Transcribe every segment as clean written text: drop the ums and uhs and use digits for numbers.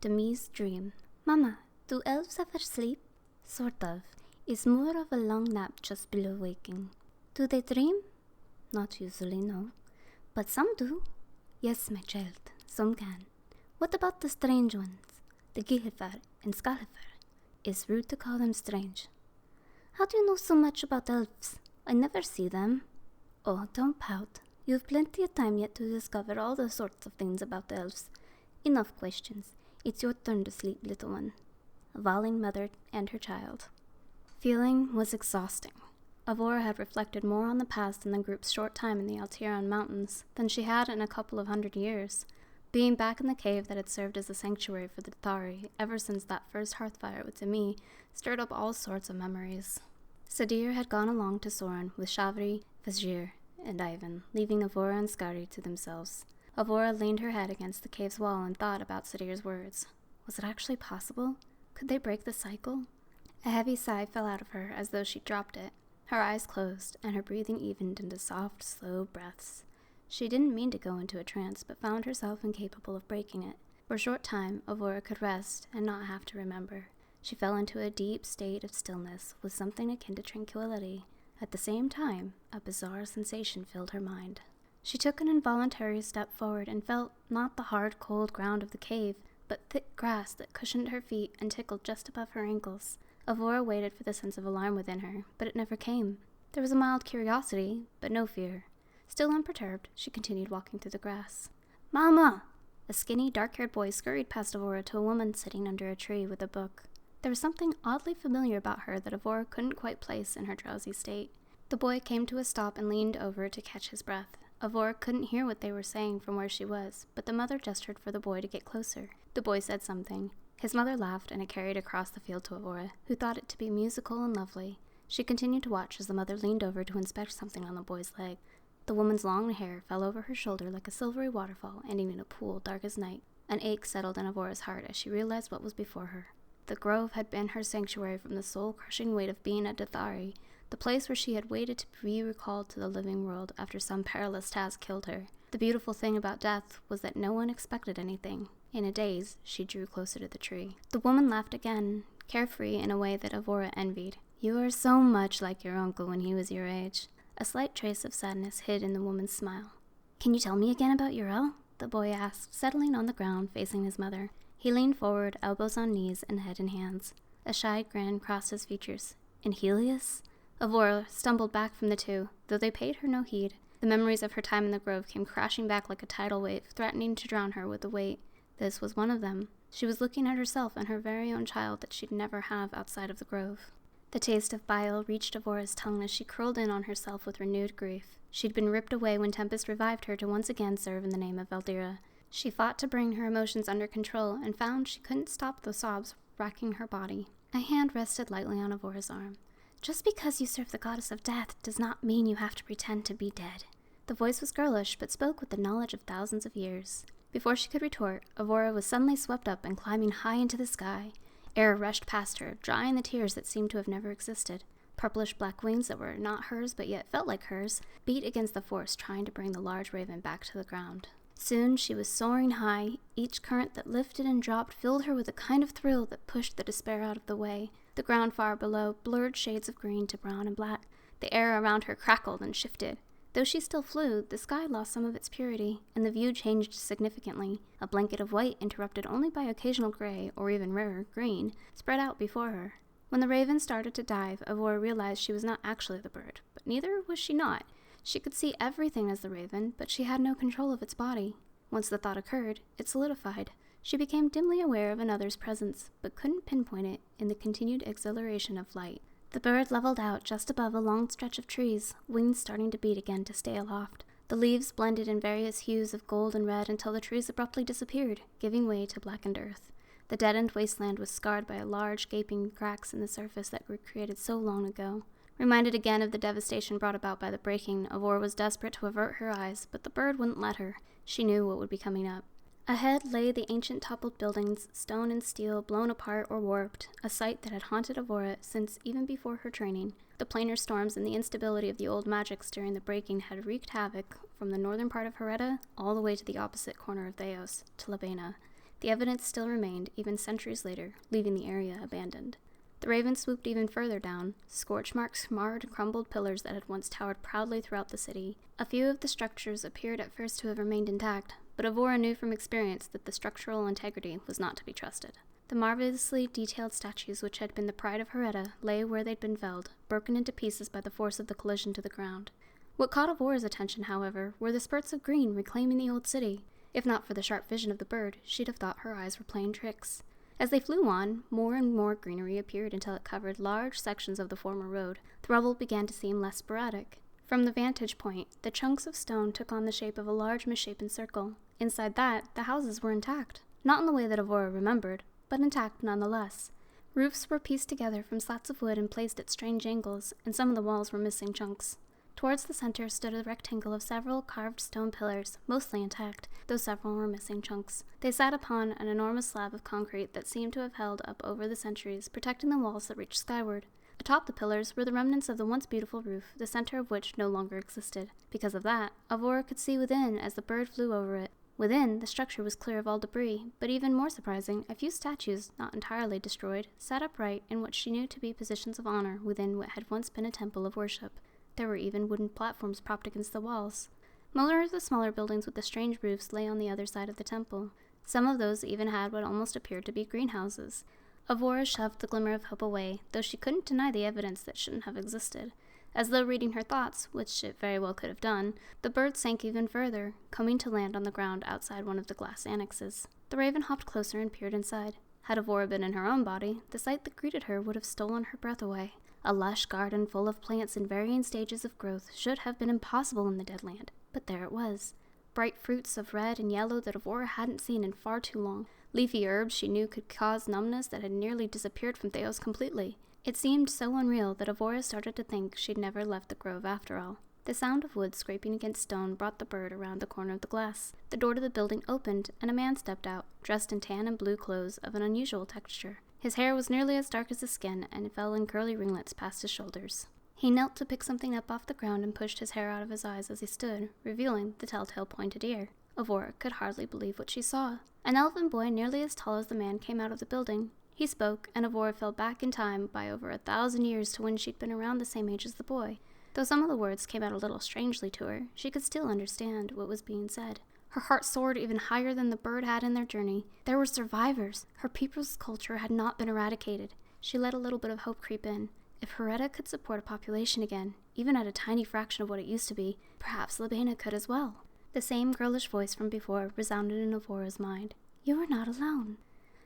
Demi's dream. Mama, do elves ever sleep? Sort of. It's more of a long nap just below waking. Do they dream? Not usually, no. But some do. Yes, my child, some can. What about the strange ones? The Gihifar and Skalifar. It's rude to call them strange. How do you know so much about elves? I never see them. Oh, don't pout. You have plenty of time yet to discover all the sorts of things about the elves. Enough questions. It's your turn to sleep, little one. Valin mothered and her child. Feeling was exhausting. Ahvora had reflected more on the past in the group's short time in the Altiran Mountains than she had in a couple of 100 years. Being back in the cave that had served as a sanctuary for the Thari ever since that first hearthfire with Demi stirred up all sorts of memories. Sadir had gone along to Soren with Shavri, Vazir, and Ivan, leaving Ahvora and Skari to themselves. Ahvora leaned her head against the cave's wall and thought about Sadir's words. Was it actually possible? Could they break the cycle? A heavy sigh fell out of her as though she dropped it. Her eyes closed, and her breathing evened into soft, slow breaths. She didn't mean to go into a trance, but found herself incapable of breaking it. For a short time, Ahvora could rest and not have to remember. She fell into a deep state of stillness with something akin to tranquility. At the same time, a bizarre sensation filled her mind. She took an involuntary step forward and felt not the hard, cold ground of the cave, but thick grass that cushioned her feet and tickled just above her ankles. Ahvora waited for the sense of alarm within her, but it never came. There was a mild curiosity, but no fear. Still unperturbed, she continued walking through the grass. Mama! A skinny, dark-haired boy scurried past Ahvora to a woman sitting under a tree with a book. There was something oddly familiar about her that Ahvora couldn't quite place in her drowsy state. The boy came to a stop and leaned over to catch his breath. Ahvora couldn't hear what they were saying from where she was, but the mother gestured for the boy to get closer. The boy said something. His mother laughed, and it carried across the field to Ahvora, who thought it to be musical and lovely. She continued to watch as the mother leaned over to inspect something on the boy's leg. The woman's long hair fell over her shoulder like a silvery waterfall, ending in a pool dark as night. An ache settled in Ahvora's heart as she realized what was before her. The grove had been her sanctuary from the soul-crushing weight of being a Dathari, the place where she had waited to be recalled to the living world after some perilous task killed her. The beautiful thing about death was that no one expected anything. In a daze, she drew closer to the tree. The woman laughed again, carefree in a way that Ahvora envied. You are so much like your uncle when he was your age. A slight trace of sadness hid in the woman's smile. Can you tell me again about Uriel? The boy asked, settling on the ground facing his mother. He leaned forward, elbows on knees and head in hands. A shy grin crossed his features. And Helios? Ahvora stumbled back from the two, though they paid her no heed. The memories of her time in the grove came crashing back like a tidal wave, threatening to drown her with the weight. This was one of them. She was looking at herself and her very own child that she'd never have outside of the grove. The taste of bile reached Ahvora's tongue as she curled in on herself with renewed grief. She'd been ripped away when Tempest revived her to once again serve in the name of Valdyra. She fought to bring her emotions under control and found she couldn't stop the sobs racking her body. A hand rested lightly on Ahvora's arm. Just because you serve the goddess of death does not mean you have to pretend to be dead. The voice was girlish, but spoke with the knowledge of thousands of years. Before she could retort, Ahvora was suddenly swept up and climbing high into the sky. Air rushed past her, drying the tears that seemed to have never existed. Purplish-black wings that were not hers but yet felt like hers beat against the force, trying to bring the large raven back to the ground. Soon she was soaring high. Each current that lifted and dropped filled her with a kind of thrill that pushed the despair out of the way. The ground far below blurred shades of green to brown and black. The air around her crackled and shifted. Though she still flew, the sky lost some of its purity, and the view changed significantly. A blanket of white, interrupted only by occasional gray, or even rarer green, spread out before her. When the raven started to dive, Ahvora realized she was not actually the bird, but neither was she not. She could see everything as the raven, but she had no control of its body. Once the thought occurred, it solidified. She became dimly aware of another's presence, but couldn't pinpoint it in the continued exhilaration of flight. The bird leveled out just above a long stretch of trees, wings starting to beat again to stay aloft. The leaves blended in various hues of gold and red until the trees abruptly disappeared, giving way to blackened earth. The deadened wasteland was scarred by large, gaping cracks in the surface that were created so long ago. Reminded again of the devastation brought about by the breaking, Ahvora was desperate to avert her eyes, but the bird wouldn't let her. She knew what would be coming up. Ahead lay the ancient toppled buildings, stone and steel blown apart or warped, a sight that had haunted Ahvora since even before her training. The planar storms and the instability of the old magics during the breaking had wreaked havoc from the northern part of Hereta all the way to the opposite corner of Theos, to Labena. The evidence still remained, even centuries later, leaving the area abandoned. The raven swooped even further down. Scorch marks marred and crumbled pillars that had once towered proudly throughout the city. A few of the structures appeared at first to have remained intact, but Ahvora knew from experience that the structural integrity was not to be trusted. The marvelously detailed statues which had been the pride of Hereta lay where they'd been felled, broken into pieces by the force of the collision to the ground. What caught Ahvora's attention, however, were the spurts of green reclaiming the old city. If not for the sharp vision of the bird, she'd have thought her eyes were playing tricks. As they flew on, more and more greenery appeared until it covered large sections of the former road. The rubble began to seem less sporadic. From the vantage point, the chunks of stone took on the shape of a large misshapen circle. Inside that, the houses were intact. Not in the way that Ahvora remembered, but intact nonetheless. Roofs were pieced together from slats of wood and placed at strange angles, and some of the walls were missing chunks. Towards the center stood a rectangle of several carved stone pillars, mostly intact, though several were missing chunks. They sat upon an enormous slab of concrete that seemed to have held up over the centuries, protecting the walls that reached skyward. Atop the pillars were the remnants of the once beautiful roof, the center of which no longer existed. Because of that, Ahvora could see within as the bird flew over it. Within, the structure was clear of all debris, but even more surprising, a few statues, not entirely destroyed, sat upright in what she knew to be positions of honor within what had once been a temple of worship. There were even wooden platforms propped against the walls. More of the smaller buildings with the strange roofs lay on the other side of the temple. Some of those even had what almost appeared to be greenhouses. Ahvora shoved the glimmer of hope away, though she couldn't deny the evidence that shouldn't have existed. As though reading her thoughts, which it very well could have done, the bird sank even further, coming to land on the ground outside one of the glass annexes. The raven hopped closer and peered inside. Had Ahvora been in her own body, the sight that greeted her would have stolen her breath away. A lush garden full of plants in varying stages of growth should have been impossible in the dead land, but there it was. Bright fruits of red and yellow that Ahvora hadn't seen in far too long. Leafy herbs she knew could cause numbness that had nearly disappeared from Theos completely. It seemed so unreal that Ahvora started to think she'd never left the grove after all. The sound of wood scraping against stone brought the bird around the corner of the glass. The door to the building opened, and a man stepped out, dressed in tan and blue clothes of an unusual texture. His hair was nearly as dark as his skin, and it fell in curly ringlets past his shoulders. He knelt to pick something up off the ground and pushed his hair out of his eyes as he stood, revealing the telltale pointed ear. Ahvora could hardly believe what she saw. An elven boy nearly as tall as the man came out of the building. He spoke, and Ahvora fell back in time by over 1,000 years to when she'd been around the same age as the boy. Though some of the words came out a little strangely to her, she could still understand what was being said. Her heart soared even higher than the bird had in their journey. There were survivors. Her people's culture had not been eradicated. She let a little bit of hope creep in. If Hereta could support a population again, even at a tiny fraction of what it used to be, perhaps Labena could as well. The same girlish voice from before resounded in Ahvora's mind. You are not alone.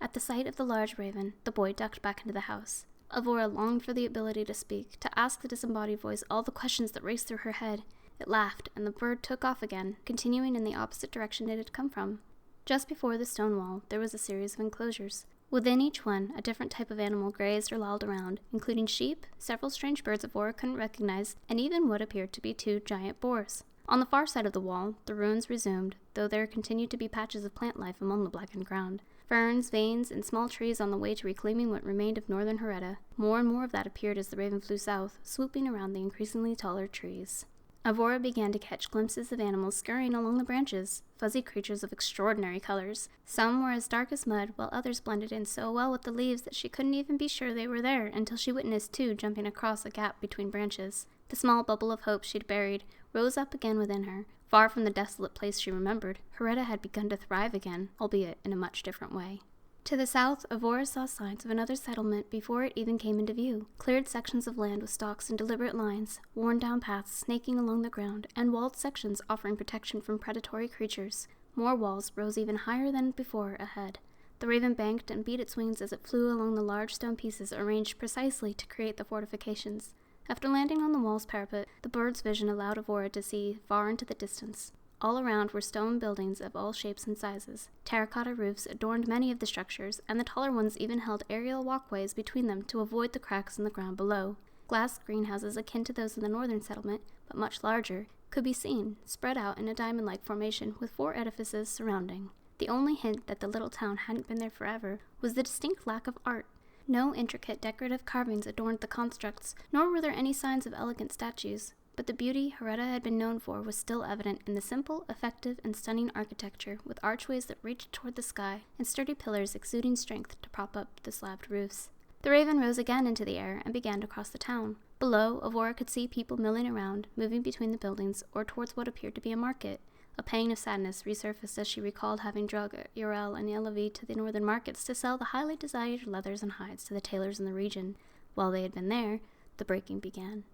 At the sight of the large raven, the boy ducked back into the house. Ahvora longed for the ability to speak, to ask the disembodied voice all the questions that raced through her head. It laughed, and the bird took off again, continuing in the opposite direction it had come from. Just before the stone wall, there was a series of enclosures. Within each one, a different type of animal grazed or lolled around, including sheep, several strange birds Ahvora couldn't recognize, and even what appeared to be 2 giant boars. On the far side of the wall, the ruins resumed, though there continued to be patches of plant life among the blackened ground. Ferns, veins, and small trees on the way to reclaiming what remained of northern Hereta. More and more of that appeared as the raven flew south, swooping around the increasingly taller trees. Ahvora began to catch glimpses of animals scurrying along the branches, fuzzy creatures of extraordinary colors. Some were as dark as mud, while others blended in so well with the leaves that she couldn't even be sure they were there until she witnessed 2 jumping across a gap between branches. The small bubble of hope she'd buried rose up again within her. Far from the desolate place she remembered, Hereta had begun to thrive again, albeit in a much different way. To the south, Ahvora saw signs of another settlement before it even came into view. Cleared sections of land with stalks in deliberate lines, worn-down paths snaking along the ground, and walled sections offering protection from predatory creatures. More walls rose even higher than before ahead. The raven banked and beat its wings as it flew along the large stone pieces arranged precisely to create the fortifications. After landing on the wall's parapet, the bird's vision allowed Ahvora to see far into the distance. All around were stone buildings of all shapes and sizes. Terracotta roofs adorned many of the structures, and the taller ones even held aerial walkways between them to avoid the cracks in the ground below. Glass greenhouses akin to those in the northern settlement, but much larger, could be seen, spread out in a diamond-like formation with 4 edifices surrounding. The only hint that the little town hadn't been there forever was the distinct lack of art. No intricate decorative carvings adorned the constructs, nor were there any signs of elegant statues. but the beauty Ahvora had been known for was still evident in the simple, effective, and stunning architecture, with archways that reached toward the sky and sturdy pillars exuding strength to prop up the slabbed roofs. The raven rose again into the air and began to cross the town. Below, Ahvora could see people milling around, moving between the buildings or towards what appeared to be a market. A pang of sadness resurfaced as she recalled having dragged Uriel and Elavi to the northern markets to sell the highly desired leathers and hides to the tailors in the region. While they had been there, the breaking began.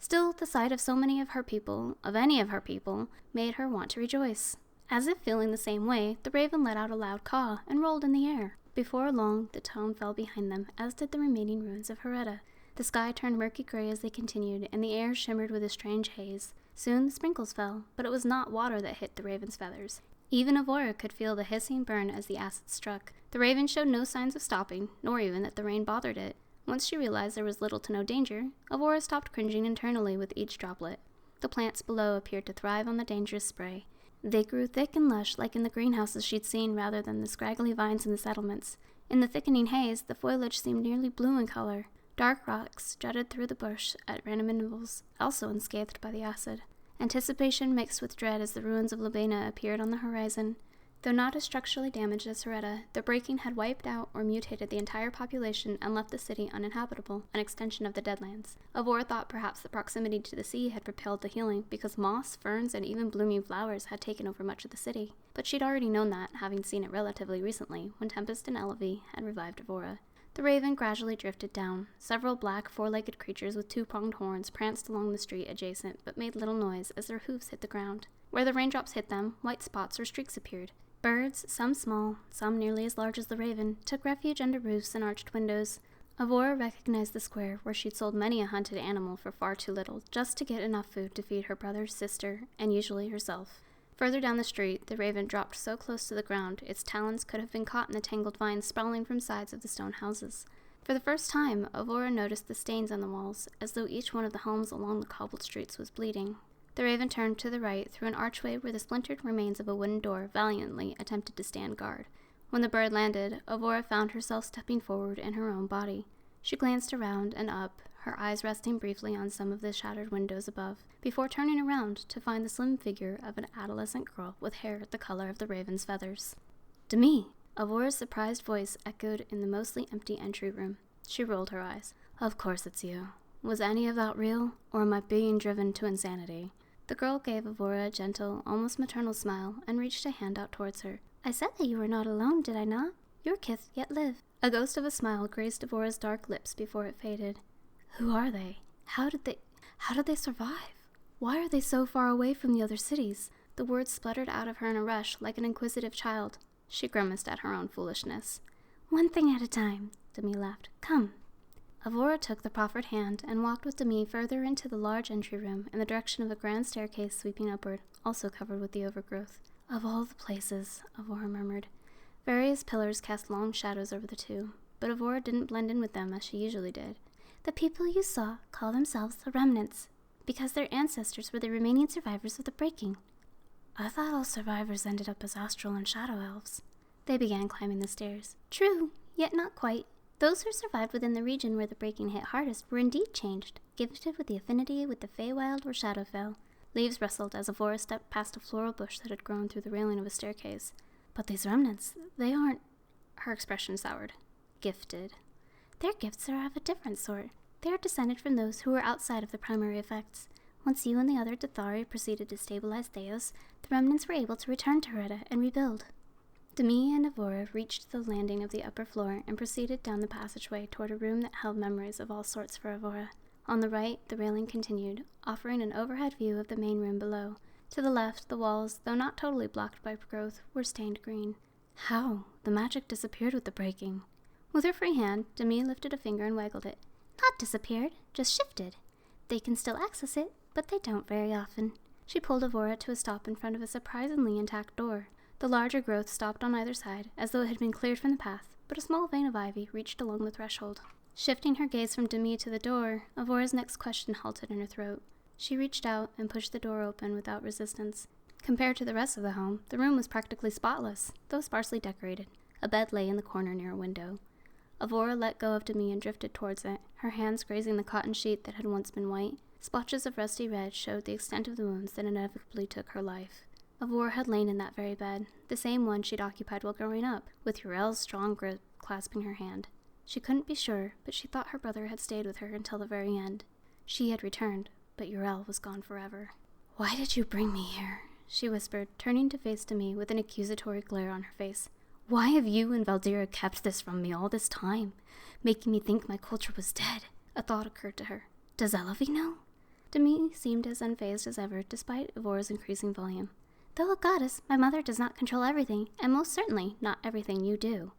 Still, the sight of so many of her people, of any of her people, made her want to rejoice. As if feeling the same way, the raven let out a loud caw and rolled in the air. Before long, the town fell behind them, as did the remaining ruins of Ahvora. The sky turned murky gray as they continued, and the air shimmered with a strange haze. Soon the sprinkles fell, but it was not water that hit the raven's feathers. Even Ahvora could feel the hissing burn as the acid struck. The raven showed no signs of stopping, nor even that the rain bothered it. Once she realized there was little to no danger, Ahvora stopped cringing internally with each droplet. The plants below appeared to thrive on the dangerous spray. They grew thick and lush like in the greenhouses she'd seen rather than the scraggly vines in the settlements. In the thickening haze, the foliage seemed nearly blue in color. Dark rocks jutted through the bush at random intervals, also unscathed by the acid. Anticipation mixed with dread as the ruins of Lubena appeared on the horizon. Though not as structurally damaged as Ahvora, the breaking had wiped out or mutated the entire population and left the city uninhabitable, an extension of the Deadlands. Ahvora thought perhaps the proximity to the sea had propelled the healing, because moss, ferns, and even blooming flowers had taken over much of the city. But she'd already known that, having seen it relatively recently, when Tempest and Elavi had revived Ahvora. The raven gradually drifted down. Several black, four-legged creatures with two-pronged horns pranced along the street adjacent, but made little noise as their hooves hit the ground. Where the raindrops hit them, white spots or streaks appeared. Birds, some small, some nearly as large as the raven, took refuge under roofs and arched windows. Ahvora recognized the square where she'd sold many a hunted animal for far too little, just to get enough food to feed her brother, sister, and usually herself. Further down the street, the raven dropped so close to the ground, its talons could have been caught in the tangled vines sprawling from sides of the stone houses. For the first time, Ahvora noticed the stains on the walls, as though each one of the homes along the cobbled streets was bleeding. The raven turned to the right through an archway where the splintered remains of a wooden door valiantly attempted to stand guard. When the bird landed, Ahvora found herself stepping forward in her own body. She glanced around and up, her eyes resting briefly on some of the shattered windows above, before turning around to find the slim figure of an adolescent girl with hair the color of the raven's feathers. Demi! Ahvora's surprised voice echoed in the mostly empty entry room. She rolled her eyes. Of course it's you. Was any of that real, or am I being driven to insanity? The girl gave Ahvora a gentle, almost maternal smile and reached a hand out towards her. I said that you were not alone, did I not? Your kith yet live. A ghost of a smile grazed Ahvora's dark lips before it faded. Who are they? How did they survive? Why are they so far away from the other cities? The words spluttered out of her in a rush, like an inquisitive child. She grimaced at her own foolishness. One thing at a time, Demi laughed. Come. Ahvora took the proffered hand and walked with Demi further into the large entry room in the direction of a grand staircase sweeping upward, also covered with the overgrowth. Of all the places, Ahvora murmured. Various pillars cast long shadows over the two, but Ahvora didn't blend in with them as she usually did. The people you saw call themselves the Remnants, because their ancestors were the remaining survivors of the breaking. I thought all survivors ended up as astral and shadow elves. They began climbing the stairs. True, yet not quite. Those who survived within the region where the breaking hit hardest were indeed changed, gifted with the affinity with the Feywild or Shadowfell. Leaves rustled as Ahvora stepped past a floral bush that had grown through the railing of a staircase. But these remnants, they aren't... Her expression soured. Gifted. Their gifts are of a different sort. They are descended from those who were outside of the primary effects. Once you and the other Dathari proceeded to stabilize Theos, the remnants were able to return to Ahvora and rebuild. Demi and Ahvora reached the landing of the upper floor and proceeded down the passageway toward a room that held memories of all sorts for Ahvora. On the right, the railing continued, offering an overhead view of the main room below. To the left, the walls, though not totally blocked by growth, were stained green. How? The magic disappeared with the breaking. With her free hand, Demi lifted a finger and waggled it. Not disappeared, just shifted. They can still access it, but they don't very often. She pulled Ahvora to a stop in front of a surprisingly intact door. The larger growth stopped on either side, as though it had been cleared from the path, but a small vein of ivy reached along the threshold. Shifting her gaze from Demi to the door, Ahvora's next question halted in her throat. She reached out and pushed the door open without resistance. Compared to the rest of the home, the room was practically spotless, though sparsely decorated. A bed lay in the corner near a window. Ahvora let go of Demi and drifted towards it, her hands grazing the cotton sheet that had once been white. Splotches of rusty red showed the extent of the wounds that inevitably took her life. Ahvora had lain in that very bed, the same one she'd occupied while growing up, with Uriel's strong grip clasping her hand. She couldn't be sure, but she thought her brother had stayed with her until the very end. She had returned, but Uriel was gone forever. "Why did you bring me here?" she whispered, turning to face Demi with an accusatory glare on her face. "Why have you and Valdyra kept this from me all this time, making me think my culture was dead?" A thought occurred to her. "Does Elavie know?" Demi seemed as unfazed as ever, despite Ahvora's increasing volume. "Though a goddess, my mother does not control everything, and most certainly not everything you do."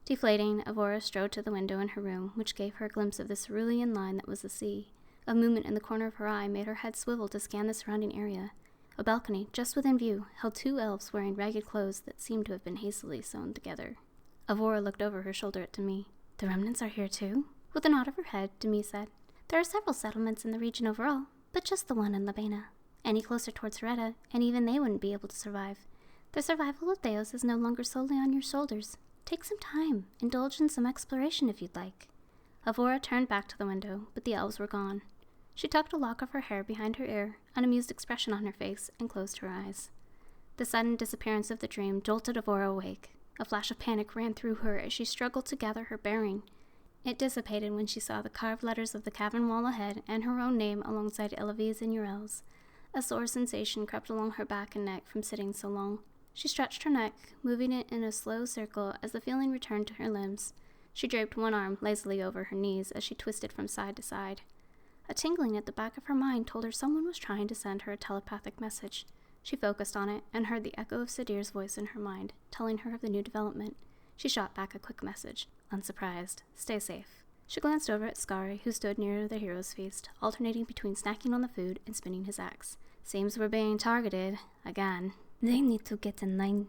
Deflating, Ahvora strode to the window in her room, which gave her a glimpse of the cerulean line that was the sea. A movement in the corner of her eye made her head swivel to scan the surrounding area. A balcony, just within view, held 2 elves wearing ragged clothes that seemed to have been hastily sewn together. Ahvora looked over her shoulder at Demi. "The remnants are here too?" With a nod of her head, Demi said, "There are several settlements in the region overall, but just the one in Labena. Any closer towards Hereta, and even they wouldn't be able to survive. The survival of Theos is no longer solely on your shoulders. Take some time. Indulge in some exploration if you'd like." Ahvora turned back to the window, but the elves were gone. She tucked a lock of her hair behind her ear, an amused expression on her face, and closed her eyes. The sudden disappearance of the dream jolted Ahvora awake. A flash of panic ran through her as she struggled to gather her bearing. It dissipated when she saw the carved letters of the cavern wall ahead and her own name alongside Elavie's and Uriel's. A sore sensation crept along her back and neck from sitting so long. She stretched her neck, moving it in a slow circle as the feeling returned to her limbs. She draped one arm lazily over her knees as she twisted from side to side. A tingling at the back of her mind told her someone was trying to send her a telepathic message. She focused on it and heard the echo of Sadir's voice in her mind, telling her of the new development. She shot back a quick message. Unsurprised. Stay safe. She glanced over at Skari, who stood near the hero's feast, alternating between snacking on the food and spinning his axe. "Seems we're being targeted. Again." "They need to get a 9